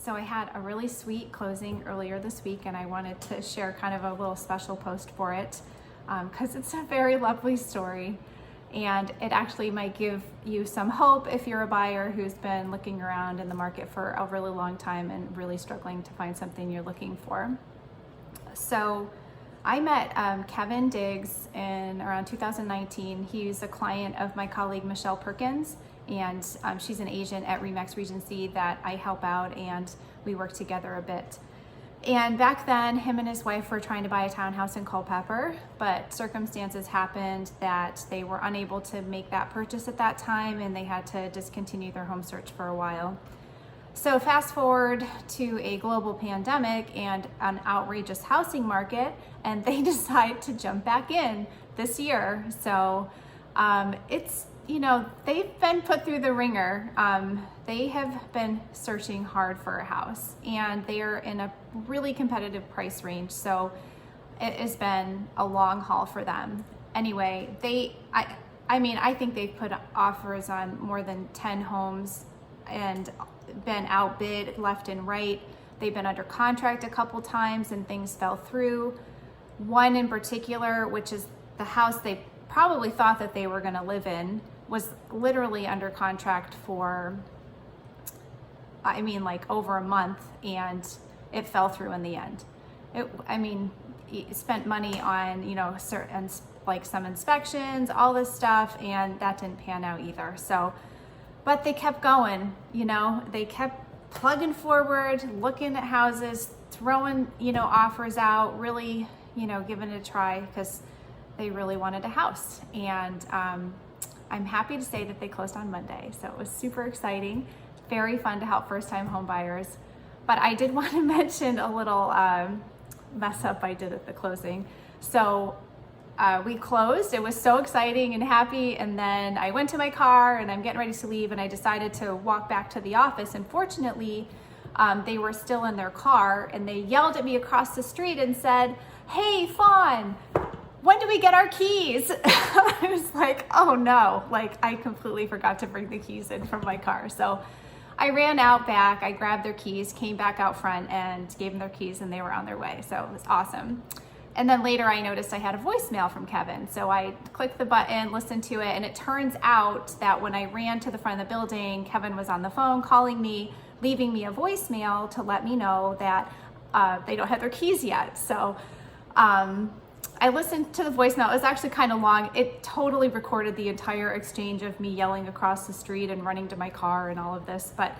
So I had a really sweet closing earlier this week, and I wanted to share kind of a little special post for it because it's a very lovely story, and it actually might give you some hope if you're a buyer who's been looking around in the market for a really long time and really struggling to find something you're looking for. So I met Kevin Diggs in around 2019. He's a client of my colleague Michelle Perkins, and she's an agent at Remax Regency that I help out, and we work together a bit. And back then, him and his wife were trying to buy a townhouse in Culpeper, but circumstances happened that they were unable to make that purchase at that time, and they had to discontinue their home search for a while. So fast forward to a global pandemic and an outrageous housing market, and they decide to jump back in this year. So it's, they've been put through the ringer. They have been searching hard for a house, and they are in a really competitive price range. So it has been a long haul for them. Anyway, I think they've put offers on more than 10 homes and been outbid left and right. They've been under contract a couple times and things fell through. One in particular, which is the house they probably thought that they were going to live in, was literally under contract for, over a month, and it fell through in the end. It spent money on, certain, some inspections, all this stuff, and that didn't pan out either. So, but they kept going, they kept plugging forward, looking at houses, throwing, offers out, really, giving it a try because they really wanted a house. And I'm happy to say that they closed on Monday. So it was super exciting, very fun to help first-time home buyers. But I did want to mention a little mess up I did at the closing. So we closed. It was so exciting and happy, and then I went to my car and I'm getting ready to leave, and I decided to walk back to the office, and fortunately they were still in their car, and they yelled at me across the street and said, "Hey Fawn, when do we get our keys?" I was like, oh no, I completely forgot to bring the keys in from my car. So I ran out back, I grabbed their keys, came back out front and gave them their keys, and they were on their way. So it was awesome. And then later I noticed I had a voicemail from Kevin. So I clicked the button, listened to it, and it turns out that when I ran to the front of the building, Kevin was on the phone calling me, leaving me a voicemail to let me know that they don't have their keys yet. So I listened to the voicemail. It was actually kind of long. It totally recorded the entire exchange of me yelling across the street and running to my car and all of this. But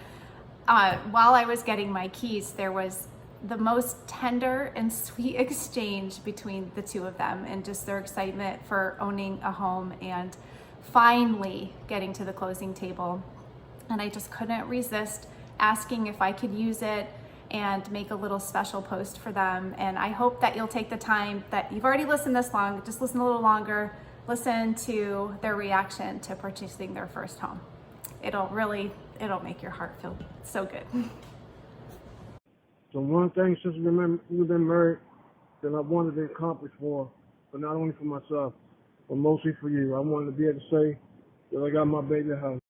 while I was getting my keys, there was the most tender and sweet exchange between the two of them, and just their excitement for owning a home and finally getting to the closing table. And I just couldn't resist asking if I could use it and make a little special post for them. And I hope that you'll take the time, that you've already listened this long, just listen a little longer, listen to their reaction to purchasing their first home. It'll make your heart feel so good. So one thing since we've been married that I wanted to accomplish but not only for myself, but mostly for you. I wanted to be able to say that I got my baby house.